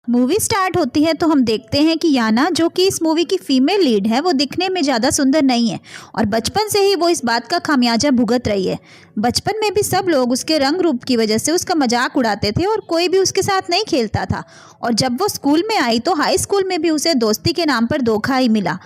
Movie start होती है तो हम देखते हैं कि याना, जो कि इस मूवी की फीमेल लीड है, वो दिखने में ज़्यादा सुंदर नहीं है और बचपन से ही वो इस बात का खामियाजा भुगत रही है। बचपन में भी सब लोग उसके रंग रूप की वजह से उसका मजाक उड़ाते थे और कोई भी उसके साथ नहीं खेलता था। और जब वो स्कूल में आई तो हाई स्कूल में भी उसे दोस्ती के नाम पर धोखा ही मिला।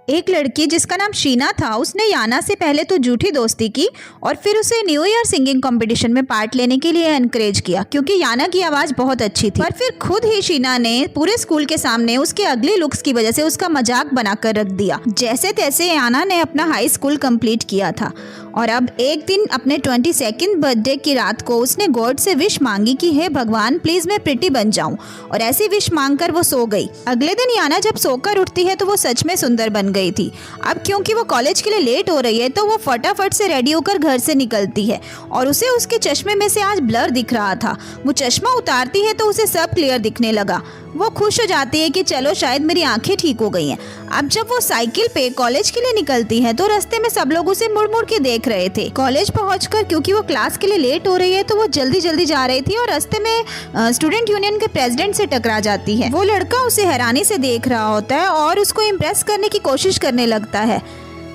एक लड़की जिसका नाम शीना था, उसने याना से पहले तो झूठी दोस्ती की और फिर उसे न्यू ईयर सिंगिंग कंपटीशन में पार्ट लेने के लिए एनकरेज किया क्योंकि याना की आवाज़ बहुत अच्छी थी। पर फिर खुद ही शीना ने पूरे स्कूल के सामने उसके अगली लुक्स की वजह से उसका मजाक बनाकर रख दिया। जैसे तैसे याना ने अपना हाई स्कूल कंप्लीट किया था और अब एक दिन अपने 22nd बर्थडे की रात को उसने गॉड से विश मांगी कि हे भगवान, प्लीज़ मैं प्रिटी बन जाऊं, और ऐसी विश मांगकर वो सो गई। अगले दिन याना जब सोकर उठती है तो वो सच में सुंदर बन गई थी। अब क्योंकि वो कॉलेज के लिए लेट हो रही है तो वो फटाफट से रेडी होकर घर से निकलती है और उसे उसके चश्मे में से आज ब्लर दिख रहा था। वो चश्मा उतारती है तो उसे सब क्लियर दिखने लगा। वो खुश हो जाती है कि चलो शायद मेरी आंखें ठीक हो गई हैं। अब जब वो साइकिल पे कॉलेज के लिए निकलती है तो रास्ते में सब लोग उसे मुड़ मुड़ के देख रहे थे। कॉलेज पहुंचकर क्योंकि वो क्लास के लिए लेट हो रही है तो वो जल्दी जल्दी जा रही थी और रास्ते में स्टूडेंट यूनियन के प्रेसिडेंट से टकरा जाती है। वो लड़का उसे हैरानी से देख रहा होता है और उसको इम्प्रेस करने की कोशिश करने लगता है।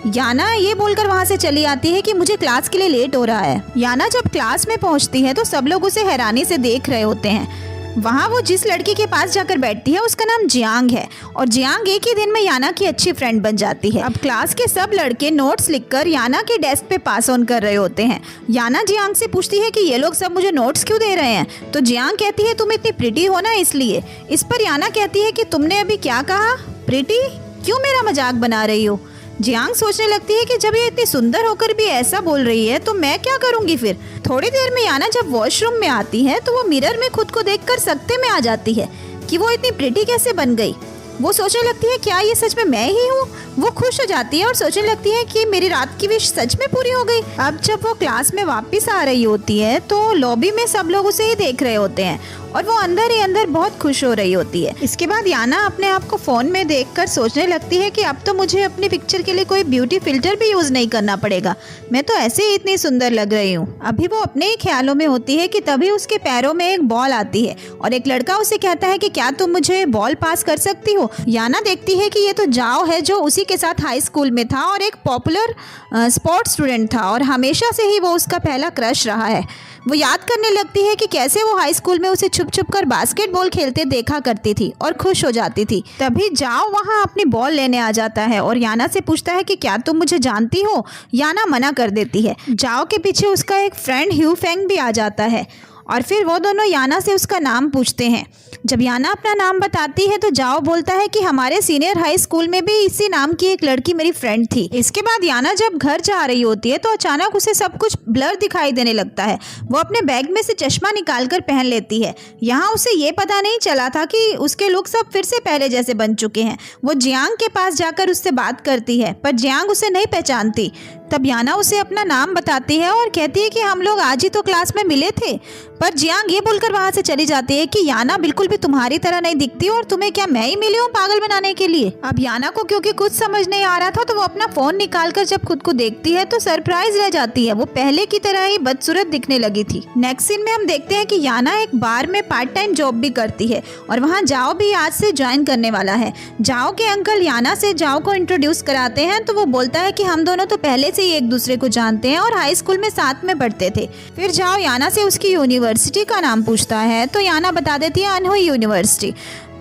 याना ये बोलकर वहाँ से चली आती है कि मुझे क्लास के लिए लेट हो रहा है। याना जब क्लास में पहुँचती है तो सब लोग उसे हैरानी से देख रहे होते हैं। वहाँ वो जिस लड़की के पास जाकर बैठती है उसका नाम जियांग है और जियांग एक ही दिन में याना की अच्छी फ्रेंड बन जाती है। अब क्लास के सब लड़के नोट्स लिखकर याना के डेस्क पे पास ऑन कर रहे होते हैं। याना जियांग से पूछती है कि ये लोग सब मुझे नोट्स क्यों दे रहे हैं, तो जियांग कहती है तुम इतनी प्रिटी हो ना इसलिए। इस पर याना कहती है कि तुमने अभी क्या कहा, प्रिटी? क्यों मेरा मजाक बना रही हो? जियांग सोचने लगती है कि जब ये इतनी सुंदर होकर भी ऐसा बोल रही है तो मैं क्या करूंगी फिर। थोड़ी देर में याना जब वॉशरूम में आती है तो वो मिरर में खुद को देखकर सकते में आ जाती है कि वो इतनी प्रिटी कैसे बन गई। वो सोचने लगती है क्या ये सच में मैं ही हूँ। वो खुश हो जाती है और सोचने लगती है कि मेरी रात की विश सच में पूरी हो गई। अब जब वो क्लास में वापस आ रही होती है तो लॉबी में सब लोग उसे ही देख रहे होते हैं और वो अंदर ही अंदर बहुत खुश हो रही होती है। इसके बाद याना अपने आप को फोन में देखकर सोचने लगती है कि अब तो मुझे अपनी पिक्चर के लिए कोई ब्यूटी फिल्टर भी यूज नहीं करना पड़ेगा, मैं तो ऐसे ही इतनी सुंदर लग रही हूँ। अभी वो अपने ही ख्यालों में होती है कि तभी उसके पैरों में एक बॉल आती है और एक लड़का उसे कहता है कि क्या तुम मुझे बॉल पास कर सकती हो। याना देखती है कि ये तो जाओ है जो उसी के साथ हाई स्कूल में था और एक पॉपुलर स्पोर्ट्स स्टूडेंट था और हमेशा से ही वो उसका पहला क्रश रहा है। वो याद करने लगती है कि कैसे वो हाई स्कूल में उसे छुप छुप कर बास्केटबॉल खेलते देखा करती थी और खुश हो जाती थी। तभी जाओ वहाँ अपनी बॉल लेने आ जाता है और याना से पूछता है कि क्या तुम मुझे जानती हो। याना मना कर देती है। जाओ के पीछे उसका एक फ्रेंड ह्यू फेंग भी आ जाता है और फिर वो दोनों याना से उसका नाम पूछते हैं। जब याना अपना नाम बताती है तो जाओ बोलता है कि हमारे सीनियर हाई स्कूल में भी इसी नाम की एक लड़की मेरी फ्रेंड थी। इसके बाद याना जब घर जा रही होती है तो अचानक उसे सब कुछ ब्लर दिखाई देने लगता है। वो अपने बैग में से चश्मा निकालकर पहन लेती है। यहाँ उसे ये पता नहीं चला था कि उसके लुक सब फिर से पहले जैसे बन चुके हैं। वो जियांग के पास जाकर उससे बात करती है पर जियांग उसे नहीं पहचानती। तब याना उसे अपना नाम बताती है और कहती है कि हम लोग आज ही तो क्लास में मिले थे। पर जियांग ये बोलकर वहाँ से चली जाती है कि याना बिल्कुल भी तुम्हारी तरह नहीं दिखती और तुम्हें क्या मैं ही मिली हूँ पागल बनाने के लिए। अब याना को क्योंकि कुछ समझ नहीं आ रहा था तो वो अपना फोन निकालकर जब खुद को देखती है तो सरप्राइज रह जाती है। वो पहले की तरह ही बदसूरत दिखने लगी थी। नेक्स्ट सीन में हम देखते हैं कि याना एक बार में पार्ट टाइम जॉब भी करती है और वहाँ जाओ भी आज से ज्वाइन करने वाला है। जाओ के अंकल याना से जाओ को इंट्रोड्यूस कराते हैं तो वो बोलता है कि हम दोनों तो पहले से ही एक दूसरे को जानते हैं और हाई स्कूल में साथ में पढ़ते थे। फिर जाओ याना से उसकी यूनिवर्सिटी का नाम पूछता है तो याना बता देती है अनहुई यूनिवर्सिटी।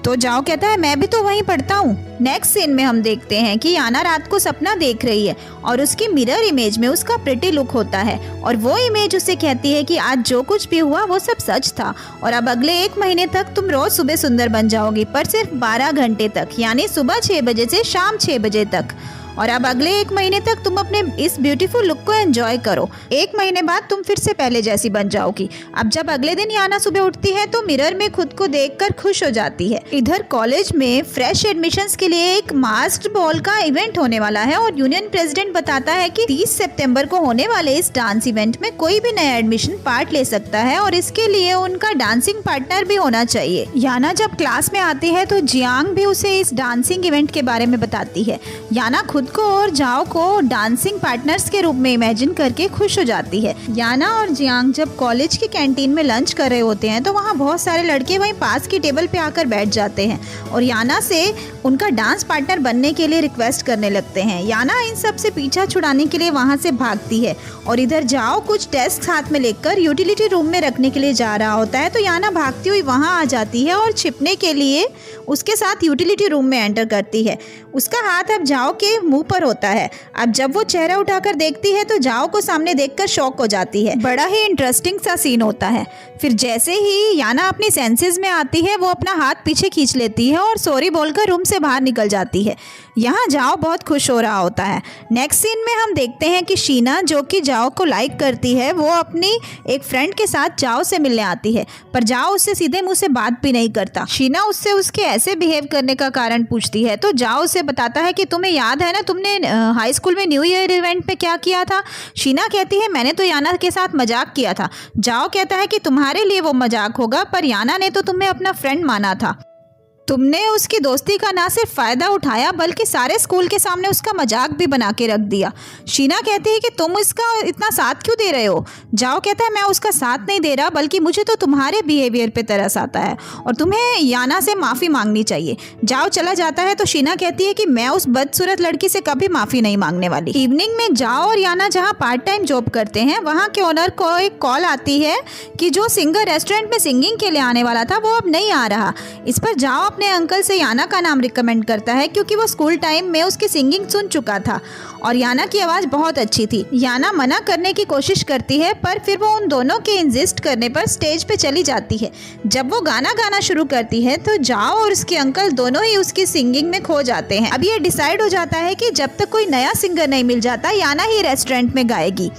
तो जाओ कहता है मैं भी तो वहीं पढ़ता हूँ। नेक्स्ट सीन में हम देखते हैं कि याना रात को सपना देख रही है और उसकी मिरर इमेज में उसका प्रिटी लुक होता है और वो इमेज उसे कहती है कि आज जो कुछ भी हुआ वो सब सच था और अब अगले 1 महीने तक तुम रोज सुबह सुंदर बन जाओगी, पर सिर्फ 12 घंटे तक, यानी सुबह 6 बजे से शाम 6 बजे तक। और अब अगले 1 महीने तक तुम अपने इस ब्यूटीफुल लुक को एंजॉय करो। 1 महीने बाद तुम फिर से पहले जैसी बन जाओगी। अब जब अगले दिन याना सुबह उठती है तो मिरर में खुद को देखकर खुश हो जाती है। इधर कॉलेज में फ्रेश एडमिशंस के लिए एक मास्क्ड बॉल का इवेंट होने वाला है और यूनियन प्रेसिडेंट बताता है कि 30 सितंबर को होने वाले इस डांस इवेंट में कोई भी नया एडमिशन पार्ट ले सकता है और इसके लिए उनका डांसिंग पार्टनर भी होना चाहिए। याना जब क्लास में आती है तो जियांग भी उसे इस डांसिंग इवेंट के बारे में बताती है। याना खुद खुद को और जाओ को डांसिंग पार्टनर्स के रूप में इमेजिन करके खुश हो जाती है। याना और जियांग जब कॉलेज की कैंटीन में लंच कर रहे होते हैं तो वहाँ बहुत सारे लड़के वहीं पास की टेबल पे आकर बैठ जाते हैं और याना से उनका डांस पार्टनर बनने के लिए रिक्वेस्ट करने लगते हैं। याना इन सब से पीछा छुड़ाने के लिए वहाँ से भागती है और इधर जाओ कुछ डेस्क हाथ में लेकर यूटिलिटी रूम में रखने के लिए जा रहा होता है तो याना भागती हुई वहाँ आ जाती है और छिपने के लिए उसके साथ यूटिलिटी रूम में एंटर करती है। उसका हाथ अब जाओ के मुंह पर होता है। अब जब वो चेहरा उठाकर देखती है तो जाओ को सामने देखकर शॉक हो जाती है। बड़ा ही इंटरेस्टिंग सा सीन होता है। फिर जैसे ही याना अपनी सेंसेस में आती है वो अपना हाथ पीछे खींच लेती है और सॉरी बोलकर रूम से बाहर निकल जाती है। यहाँ जाओ बहुत खुश हो रहा होता है। नेक्स्ट सीन में हम देखते हैं कि शीना जो कि जाओ को लाइक करती है वो अपनी एक फ्रेंड के साथ जाओ से मिलने आती है, पर जाओ उससे सीधे मुंह से बात भी नहीं करता। शीना उससे उसके ऐसे बिहेव करने का कारण पूछती है तो जाओ उसे बताता है कि तुम्हें याद है ना तुमने हाई स्कूल में न्यू ईयर इवेंट पे क्या किया था। शीना कहती है मैंने तो याना के साथ मजाक किया था। जाओ कहता है कि तुम्हारे लिए वो मजाक होगा, पर याना ने तो तुम्हें अपना फ्रेंड माना था। तुमने उसकी दोस्ती का ना सिर्फ फ़ायदा उठाया बल्कि सारे स्कूल के सामने उसका मजाक भी बना के रख दिया। शीना कहती है कि तुम इसका इतना साथ क्यों दे रहे हो। जाओ कहता है मैं उसका साथ नहीं दे रहा बल्कि मुझे तो तुम्हारे बिहेवियर पे तरस आता है और तुम्हें याना से माफ़ी मांगनी चाहिए। जाओ चला जाता है तो शीना कहती है कि मैं उस बदसूरत लड़की से कभी माफ़ी नहीं मांगने वाली। इवनिंग में जाओ और याना जहाँ पार्ट टाइम जॉब करते हैं वहाँ के ओनर को एक कॉल आती है कि जो सिंगर रेस्टोरेंट में सिंगिंग के लिए आने वाला था वो अब नहीं आ रहा। इस पर जाओ अपने अंकल से याना का नाम रिकमेंड करता है क्योंकि वो स्कूल टाइम में उसकी सिंगिंग सुन चुका था और याना की आवाज़ बहुत अच्छी थी। याना मना करने की कोशिश करती है पर फिर वो उन दोनों के इंसिस्ट करने पर स्टेज पे चली जाती है। जब वो गाना गाना शुरू करती है तो जाओ और उसके अंकल दोनों ही उसकी सिंगिंग में खो जाते हैं। अब ये डिसाइड हो जाता है कि जब तक कोई नया सिंगर नहीं मिल जाता याना ही रेस्टोरेंट में गाएगी।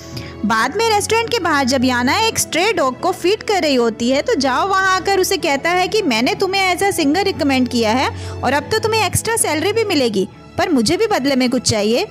बाद में रेस्टोरेंट के बाहर जब याना एक स्ट्रे डॉग को फीड कर रही होती है तो जाओ वहाँ आकर उसे कहता है कि मैंने तुम्हें ऐसा सिंगर रिकमेंड किया है और अब तो तुम्हें एक्स्ट्रा सैलरी भी मिलेगी, पर मुझे भी बदले में कुछ चाहिए।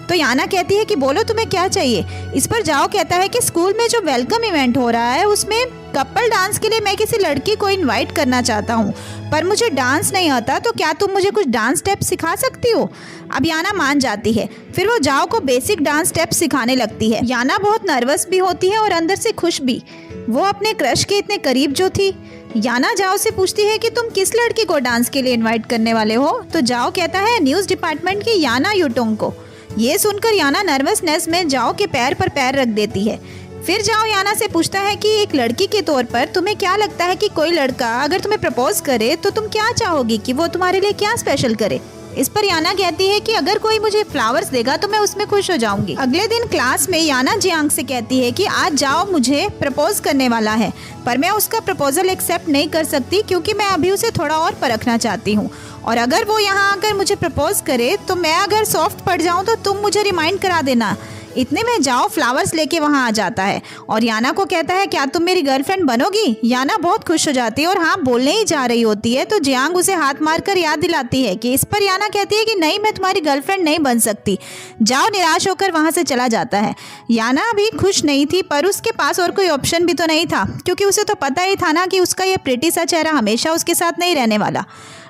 तो याना कहती है कि बोलो तुम्हें क्या चाहिए। इस पर जाओ कहता है कि स्कूल में जो वेलकम इवेंट हो रहा है उसमें कपल डांस के लिए मैं किसी लड़की को इनवाइट करना चाहता हूँ, पर मुझे डांस नहीं आता, तो क्या तुम मुझे कुछ डांस स्टेप सिखा सकती हो। अब याना मान जाती है। फिर वो जाओ को बेसिक डांस स्टेप सिखाने लगती है। याना बहुत नर्वस भी होती है और अंदर से खुश भी। वो अपने क्रश के इतने करीब जो थी। याना जाओ से पूछती है कि तुम किस लड़की को डांस के लिए इन्वाइट करने वाले हो। तो जाओ कहता है न्यूज़ डिपार्टमेंट की याना यूटोंग को। ये सुनकर याना नर्वसनेस में जाओ के पैर पर पैर रख देती है। फिर जाओ याना से पूछता है कि एक लड़की के तौर पर तुम्हें क्या लगता है कि कोई लड़का अगर तुम्हें प्रपोज करे तो तुम क्या चाहोगी कि वो तुम्हारे लिए क्या स्पेशल करे। इस पर याना कहती है कि अगर कोई मुझे फ्लावर्स देगा तो मैं उसमें खुश हो जाऊंगी। अगले दिन क्लास में याना जियांग से कहती है कि आज जाओ मुझे प्रपोज करने वाला है, पर मैं उसका प्रपोजल एक्सेप्ट नहीं कर सकती क्योंकि मैं अभी उसे थोड़ा और परखना चाहती हूँ, और अगर वो यहाँ आकर मुझे प्रपोज करे तो मैं अगर सॉफ्ट पड़ जाऊँ तो तुम मुझे रिमाइंड करा देना। इतने में जाओ फ्लावर्स लेके वहाँ आ जाता है और याना को कहता है क्या तुम मेरी गर्लफ्रेंड बनोगी। याना बहुत खुश हो जाती है और हाँ बोलने ही जा रही होती है तो जियांग उसे हाथ मारकर याद दिलाती है कि इस पर याना कहती है कि नहीं मैं तुम्हारी गर्लफ्रेंड नहीं बन सकती। जाओ निराश होकर वहाँ से चला जाता है। याना भी खुश नहीं थी पर उसके पास और कोई ऑप्शन भी तो नहीं था क्योंकि उसे तो पता ही था ना कि उसका ये प्रिटी सा चेहरा हमेशा उसके साथ नहीं रहने वाला।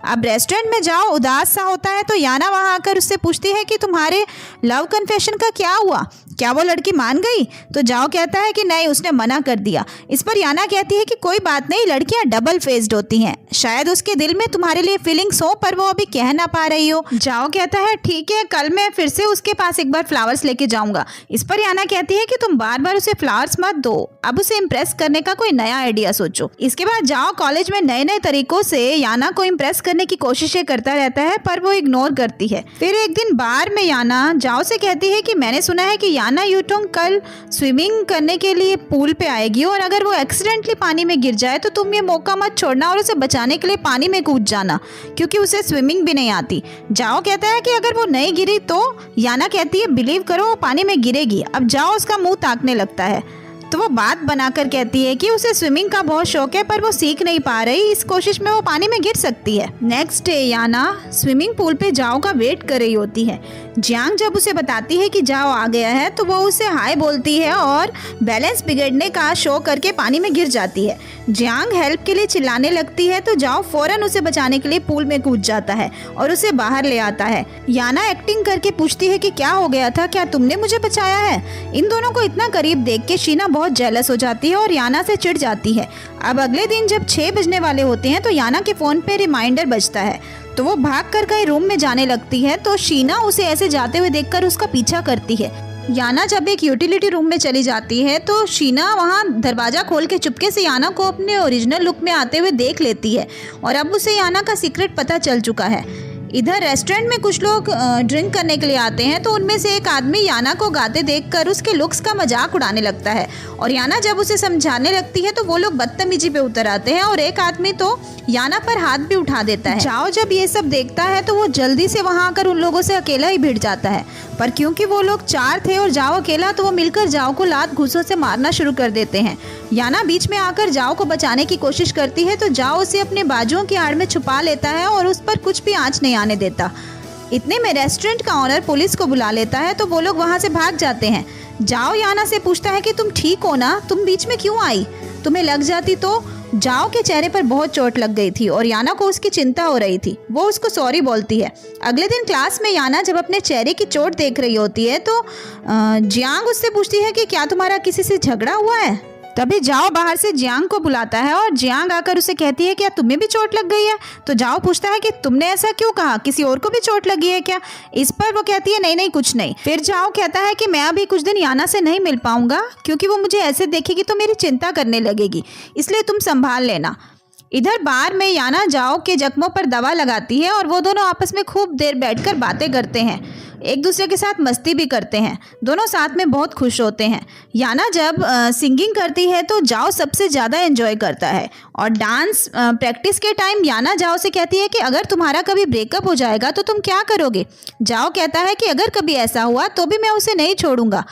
अब रेस्टोरेंट में जाओ उदास सा होता है तो याना वहाँ आकर उससे पूछती है कि तुम्हारे लव कन्फेशन का क्या हुआ, क्या वो लड़की मान गई। तो जाओ कहता है कि नहीं उसने मना कर दिया। इस पर याना कहती है कि कोई बात नहीं, लड़कियां डबल फेस्ड होती हैं, शायद उसके दिल में तुम्हारे लिए फीलिंग्स हो पर वो अभी कह ना पा रही हो। जाओ कहता है ठीक है कल मैं फिर से उसके पास एक बार फ्लावर्स लेके जाऊंगा। इस पर याना कहती है कि तुम बार बार उसे फ्लावर्स मत दो, अब उसे इम्प्रेस करने का कोई नया आइडिया सोचो। इसके बाद जाओ कॉलेज में नए नए तरीकों से याना को इम्प्रेस करने की कोशिशें करता रहता है पर वो इग्नोर करती है। फिर एक दिन बार में याना जाओ से कहती है कि मैंने सुना है कि याना यूटोंग कल स्विमिंग करने के लिए पूल पे आएगी और अगर वो एक्सीडेंटली पानी में गिर जाए तो तुम ये मौका मत छोड़ना और उसे बचाने के लिए पानी में कूद जाना क्योंकि उसे स्विमिंग भी नहीं आती। जाओ कहता है कि अगर वो नहीं गिरी तो याना कहती है बिलीव करो वो पानी में गिरेगी। अब जाओ उसका मुंह ताकने लगता है तो वो बात बनाकर कहती है कि उसे स्विमिंग का बहुत शौक है पर वो सीख नहीं पा रही, इस कोशिश में वो पानी में गिर सकती है। नेक्स्ट डे याना स्विमिंग पूल पे जाओ का वेट कर रही होती है। जियांग जब उसे बताती है कि जाओ आ गया है तो वो उसे हाय बोलती है और बैलेंस बिगड़ने का शो करके पानी में गिर जाती है। जियांग हेल्प के लिए चिल्लाने लगती है तो जाओ फौरन उसे बचाने के लिए पूल में कूद जाता है और उसे बाहर ले आता है। याना एक्टिंग करके पूछती है कि क्या हो गया था, क्या तुमने मुझे बचाया है। इन दोनों को इतना करीब देख के शीना बहुत जेलस हो जाती है और याना से चिढ़ जाती है। अब अगले दिन जब 6 बजने वाले होते हैं तो याना के फोन पे रिमाइंडर बजता है तो वो भागकर कहीं रूम में जाने लगती है तो शीना उसे ऐसे जाते हुए देखकर उसका पीछा करती है। याना जब एक यूटिलिटी रूम में चली जाती है तो शीना वहां दरवाजा खोल के चुपके से याना को अपने ओरिजिनल लुक में आते हुए देख लेती है और अब उसे याना का सीक्रेट पता चल चुका है। इधर रेस्टोरेंट में कुछ लोग ड्रिंक करने के लिए आते हैं तो उनमें से एक आदमी याना को गाते देखकर उसके लुक्स का मजाक उड़ाने लगता है और याना जब उसे समझाने लगती है तो वो लोग बदतमीजी पे उतर आते हैं और एक आदमी तो याना पर हाथ भी उठा देता है। जाओ जब ये सब देखता है तो वो जल्दी से वहां आकर उन लोगों से अकेला ही भिड़ जाता है, पर क्योंकि वो लोग 4 थे और जाओ अकेला तो वो मिलकर जाओ को लात घूंसों से मारना शुरू कर देते हैं। याना बीच में आकर जाओ को बचाने की कोशिश करती है तो जाओ उसे अपने बाजुओं की आड़ में छुपा लेता है और उस पर कुछ भी आंच नहीं आने देता। इतने में रेस्टोरेंट का ऑनर पुलिस को बुला लेता है तो वो लोग वहां से भाग जाते हैं। जाओ याना से पूछता है कि तुम ठीक हो ना, तुम बीच में क्यों आई, तुम्हें लग जाती तो। जाओ के चेहरे पर बहुत चोट लग गई थी और याना को उसकी चिंता हो रही थी, वो उसको सॉरी बोलती है। अगले दिन क्लास में याना जब अपने चेहरे की चोट देख रही होती है तो जियांग उससे पूछती है कि क्या तुम्हारा किसी से झगड़ा हुआ है। तभी जाओ बाहर से जियांग को बुलाता है और जियांग आकर उसे कहती है क्या तुम्हें भी चोट लग गई है। तो जाओ पूछता है कि तुमने ऐसा क्यों कहा, किसी और को भी चोट लगी है क्या। इस पर वो कहती है नहीं नहीं कुछ नहीं। फिर जाओ कहता है कि मैं अभी कुछ दिन याना से नहीं मिल पाऊंगा क्योंकि वो मुझे ऐसे देखेगी तो मेरी चिंता करने लगेगी, इसलिए तुम संभाल लेना। इधर बार में याना जाओ के जख्मों पर दवा लगाती है और वो दोनों आपस में खूब देर बैठकर बातें करते हैं, एक दूसरे के साथ मस्ती भी करते हैं, दोनों साथ में बहुत खुश होते हैं। याना जब सिंगिंग करती है तो जाओ सबसे ज़्यादा एंजॉय करता है और डांस प्रैक्टिस के टाइम याना जाओ से कहती है कि अगर तुम्हारा कभी ब्रेकअप हो जाएगा तो तुम क्या करोगे। जाओ कहता है कि अगर कभी ऐसा हुआ तो भी मैं उसे नहीं छोड़ूंगा,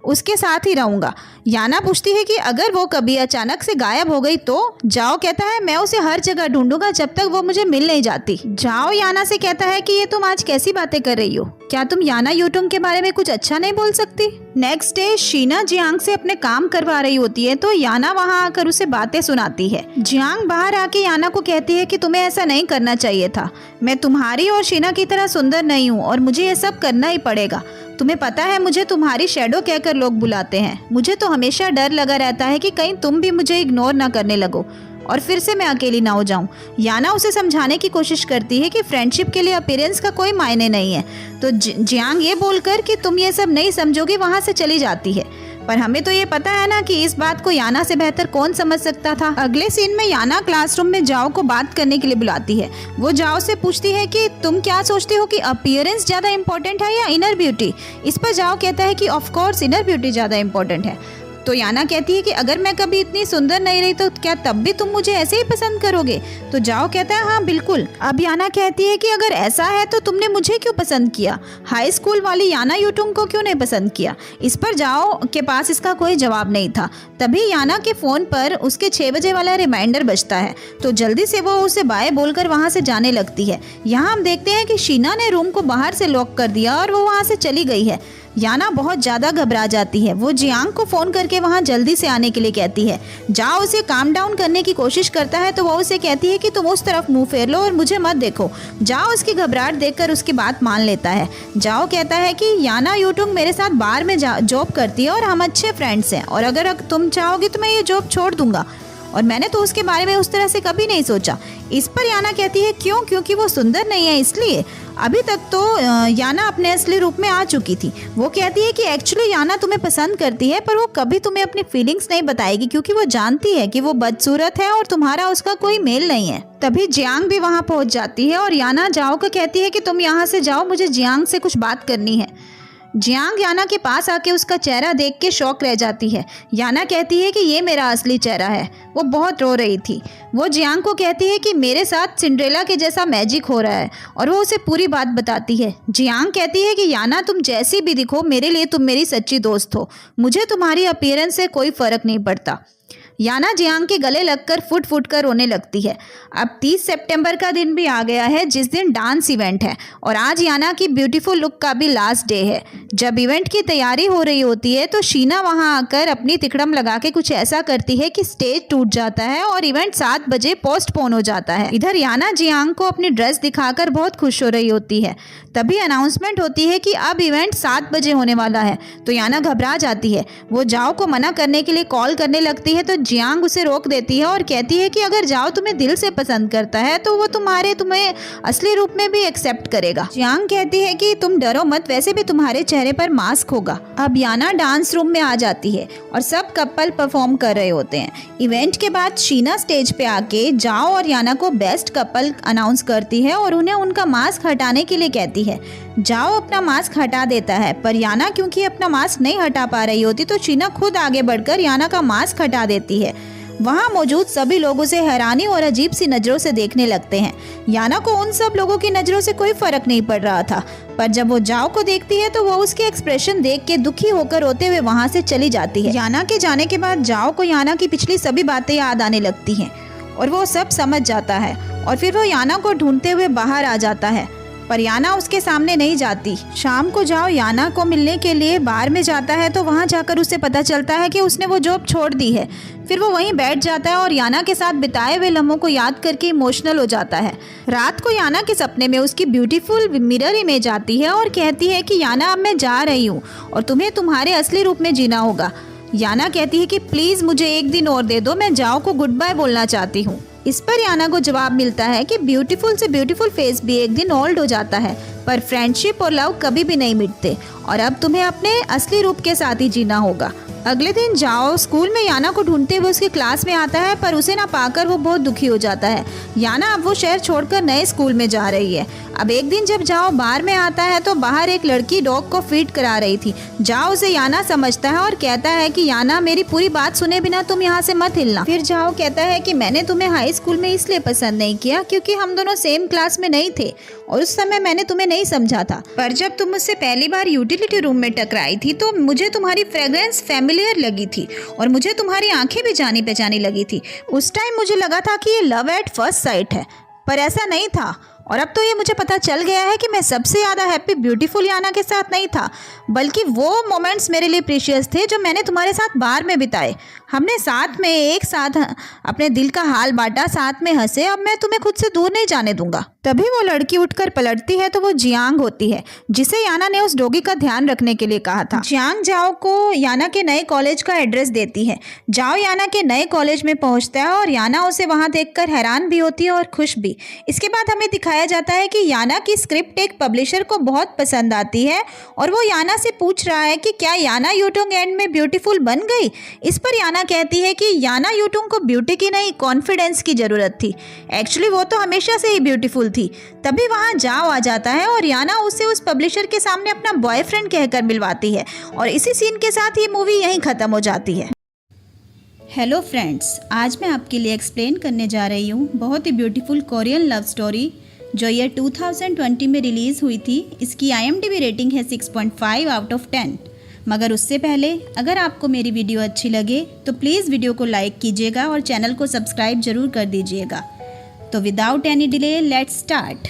उसके साथ ही रहूंगा। याना पूछती है कि अगर वो कभी अचानक से गायब हो गई तो। जाओ कहता है मैं उसे हर जगह ढूंढूंगा जब तक वो मुझे मिल नहीं जाती। जाओ याना से कहता है कि ये तुम आज कैसी बातें कर रही हो, क्या तुम याना यूटुंग के बारे में कुछ अच्छा नहीं बोल सकती। नेक्स्ट डे शीना जियांग से अपने काम करवा रही होती है तो याना वहां आकर उसे बातें सुनाती है। जियांग बाहर आके याना को कहती है कि तुम्हें ऐसा नहीं करना चाहिए था, मैं तुम्हारी और शीना की तरह सुंदर नहीं हूँ और मुझे ये सब करना ही पड़ेगा। तुम्हें पता है मुझे तुम्हारी शैडो कहकर लोग बुलाते हैं, मुझे तो हमेशा डर लगा रहता है कि कहीं तुम भी मुझे इग्नोर ना करने लगो और फिर से मैं अकेली ना हो जाऊं। याना उसे समझाने की कोशिश करती है कि फ्रेंडशिप के लिए अपीयरेंस का कोई मायने नहीं है तो जियांग ये बोलकर कि तुम ये सब नहीं समझोगी वहां से चली जाती है, पर हमें तो ये पता है ना कि इस बात को याना से बेहतर कौन समझ सकता था। अगले सीन में याना क्लासरूम में जाओ को बात करने के लिए बुलाती है। वो जाओ से पूछती है कि तुम क्या सोचती हो कि अपीयरेंस ज़्यादा इम्पोर्टेंट है या इनर ब्यूटी। इस पर जाओ कहता है कि ऑफ कोर्स इनर ब्यूटी ज़्यादा इम्पोर्टेंट है। तो याना कहती है कि अगर मैं कभी इतनी सुंदर नहीं रही तो क्या तब भी तुम मुझे ऐसे ही पसंद करोगे। तो जाओ कहता है हाँ बिल्कुल। अब याना कहती है कि अगर ऐसा है तो तुमने मुझे क्यों पसंद किया, हाई स्कूल वाली याना यूटुंग को क्यों नहीं पसंद किया। इस पर जाओ के पास इसका कोई जवाब नहीं था। तभी याना के फ़ोन पर उसके 6 बजे वाला रिमाइंडर बजता है तो जल्दी से वो उसे बाय बोलकर वहाँ से जाने लगती है। यहाँ हम देखते हैं कि शीना ने रूम को बाहर से लॉक कर दिया और वो वहाँ से चली गई है। याना बहुत ज़्यादा घबरा जाती है, वो जियांग को फ़ोन करके वहाँ जल्दी से आने के लिए कहती है। जाओ उसे काम डाउन करने की कोशिश करता है तो वो उसे कहती है कि तुम उस तरफ मुंह फेर लो और मुझे मत देखो। जाओ उसकी घबराहट देखकर उसकी बात मान लेता है। जाओ कहता है कि याना यूटुंग मेरे साथ बार में जॉब करती है और हम अच्छे फ्रेंड्स हैं और अगर तुम चाहोगी तो मैं ये जॉब छोड़ दूंगा और मैंने तो उसके बारे में उस तरह से कभी नहीं सोचा। इस पर याना कहती है क्यों, क्योंकि वो सुंदर नहीं है इसलिए। अभी तक तो याना अपने असली रूप में आ चुकी थी। वो कहती है कि एक्चुअली याना तुम्हें पसंद करती है पर वो कभी तुम्हें अपनी फीलिंग्स नहीं बताएगी क्योंकि वो जानती है कि वो बदसूरत है और तुम्हारा उसका कोई मेल नहीं है। तभी जियांग भी वहाँ पहुँच जाती है और याना जाओ को कहती है कि तुम यहाँ से जाओ, मुझे जियांग से कुछ बात करनी है। जियांग याना के पास आके उसका चेहरा देख के शॉक रह जाती है। याना कहती है कि ये मेरा असली चेहरा है। वो बहुत रो रही थी। वो जियांग को कहती है कि मेरे साथ सिंड्रेला के जैसा मैजिक हो रहा है और वो उसे पूरी बात बताती है। जियांग कहती है कि याना तुम जैसी भी दिखो, मेरे लिए तुम मेरी सच्ची दोस्त हो। मुझे तुम्हारी अपीयरेंस से कोई फर्क नहीं पड़ता। याना जियांग के गले लगकर फुट फुट कर रोने लगती है। अब 30 सितंबर का दिन भी आ गया है जिस दिन डांस इवेंट है और आज याना की ब्यूटीफुल लुक का भी लास्ट डे है। जब इवेंट की तैयारी हो रही होती है तो शीना वहां आकर अपनी तिकड़म लगा के कुछ ऐसा करती है कि स्टेज टूट जाता है और इवेंट 7 बजे पोस्टपोन हो जाता है। इधर याना जियांग को अपनी ड्रेस दिखाकर बहुत खुश हो रही होती है। तभी अनाउंसमेंट होती है कि अब इवेंट 7 बजे होने वाला है। तो याना घबरा जाती है। वो जाओ को मना करने के लिए कॉल करने लगती है तो जियांग उसे रोक देती है और कहती है कि अगर जाओ तुम्हें दिल से पसंद करता है तो वो तुम्हें असली रूप में भी एक्सेप्ट करेगा। जियांग कहती है कि तुम डरो मत, वैसे भी तुम्हारे चेहरे पर मास्क होगा। अब याना डांस रूम में आ जाती है और सब कपल परफॉर्म कर रहे होते हैं। इवेंट के बाद शीना स्टेज पे आके जाओ और याना को बेस्ट कपल अनाउंस करती है और उन्हें उनका मास्क हटाने के लिए कहती है। जाओ अपना मास्क हटा देता है पर याना क्योंकि अपना मास्क नहीं हटा पा रही होती तो शीना खुद आगे बढ़कर याना का मास्क हटा देती है। वहाँ मौजूद सभी लोग उसे हैरानी और अजीब सी नज़रों से देखने लगते हैं। याना को उन सब लोगों की नज़रों से कोई फर्क नहीं पड़ रहा था, पर जब वो जाओ को देखती है तो वो उसके एक्सप्रेशन देख के दुखी होकर रोते हुए वहाँ से चली जाती है। याना के जाने के बाद जाओ को याना की पिछली सभी बातें याद आने लगती हैं और वो सब समझ जाता है और फिर वो याना को ढूंढते हुए बाहर आ जाता है, पर याना उसके सामने नहीं जाती। शाम को जाओ याना को मिलने के लिए बार में जाता है तो वहाँ जाकर उसे पता चलता है कि उसने वो जॉब छोड़ दी है। फिर वो वहीं बैठ जाता है और याना के साथ बिताए हुए लम्हों को याद करके इमोशनल हो जाता है। रात को याना के सपने में उसकी ब्यूटीफुल मिरर इमेज आती है और कहती है कि याना अब मैं जा रही हूँ और तुम्हें तुम्हारे असली रूप में जीना होगा। याना कहती है कि प्लीज़ मुझे एक दिन और दे दो, मैं जाओ को गुड बाय बोलना चाहती हूँ। इस पर याना को जवाब मिलता है कि ब्यूटीफुल से ब्यूटीफुल फेस भी एक दिन ओल्ड हो जाता है, पर फ्रेंडशिप और लव कभी भी नहीं मिटते और अब तुम्हें अपने असली रूप के साथ ही जीना होगा। अगले दिन जाओ स्कूल में याना को ढूंढते हुए उसकी क्लास में आता है, पर उसे ना पाकर वो बहुत दुखी हो जाता है। याना अब वो शहर छोड़कर नए स्कूल में जा रही है। अब एक दिन जब जाओ बार में आता है तो बाहर एक लड़की डॉग को फीड करा रही थी। जाओ उसे याना समझता है और कहता है कि याना मेरी पूरी बात सुने बिना तुम यहाँ से मत हिलना। फिर जाओ कहता है कि मैंने तुम्हें हाई स्कूल में इसलिए पसंद नहीं किया क्योंकि हम दोनों सेम क्लास में नहीं थे और उस समय मैंने तुम्हें नहीं समझा था, पर जब तुम मुझसे पहली बार यूटिलिटी रूम में टकराई थी तो मुझे तुम्हारी फ्रेग्रेंस फैमिलियर लगी थी और मुझे तुम्हारी आंखें भी जानी पहचानी लगी थी। उस टाइम मुझे लगा था कि ये लव एट फर्स्ट साइट है, पर ऐसा नहीं था और अब तो ये मुझे पता चल गया है कि मैं सबसे ज़्यादा हैप्पी ब्यूटीफुल याना के साथ नहीं था, बल्कि वो मोमेंट्स मेरे लिए प्रीशियस थे जो मैंने तुम्हारे साथ बार में बिताए। हमने साथ में एक साथ अपने दिल का हाल बांटा, साथ में हंसे। अब मैं तुम्हें खुद से दूर नहीं जाने दूंगा। तभी वो लड़की उठकर पलटती है तो वो जियांग होती है जिसे याना ने उस डॉगी का ध्यान रखने के लिए कहा था। जियांग जाओ को याना के नए कॉलेज का एड्रेस देती है। जाओ याना के नए कॉलेज में पहुंचता है और याना उसे वहां देखकर हैरान भी होती है और खुश भी। इसके बाद हमें दिखाया जाता है कि याना की स्क्रिप्ट एक पब्लिशर को बहुत पसंद आती है और वो याना से पूछ रहा है कि क्या याना यूटुंग एंड में ब्यूटीफुल बन गई। इस पर याना कहती है कि याना यूटुंग को ब्यूटी की नहीं कॉन्फिडेंस की जरूरत थी। एक्चुअली वो तो हमेशा से ही ब्यूटीफुल थी। तभी वहां जाओ आ जाता है और याना उसे उस पब्लिशर के सामने अपना बॉयफ्रेंड कहकर मिलवाती है और इसी सीन के साथ ये मूवी यहीं खत्म हो जाती है। हेलो फ्रेंड्स, आज मैं आपके लिए एक्सप्लेन करने जा रही हूँ बहुत ही ब्यूटीफुल कोरियन लव स्टोरी जो ईयर 2020 में रिलीज़ हुई थी। इसकी IMDb रेटिंग है 6.5 आउट ऑफ 10। मगर उससे पहले अगर आपको मेरी वीडियो अच्छी लगे तो प्लीज़ वीडियो को लाइक कीजिएगा और चैनल को सब्सक्राइब ज़रूर कर दीजिएगा। तो without any delay let's start.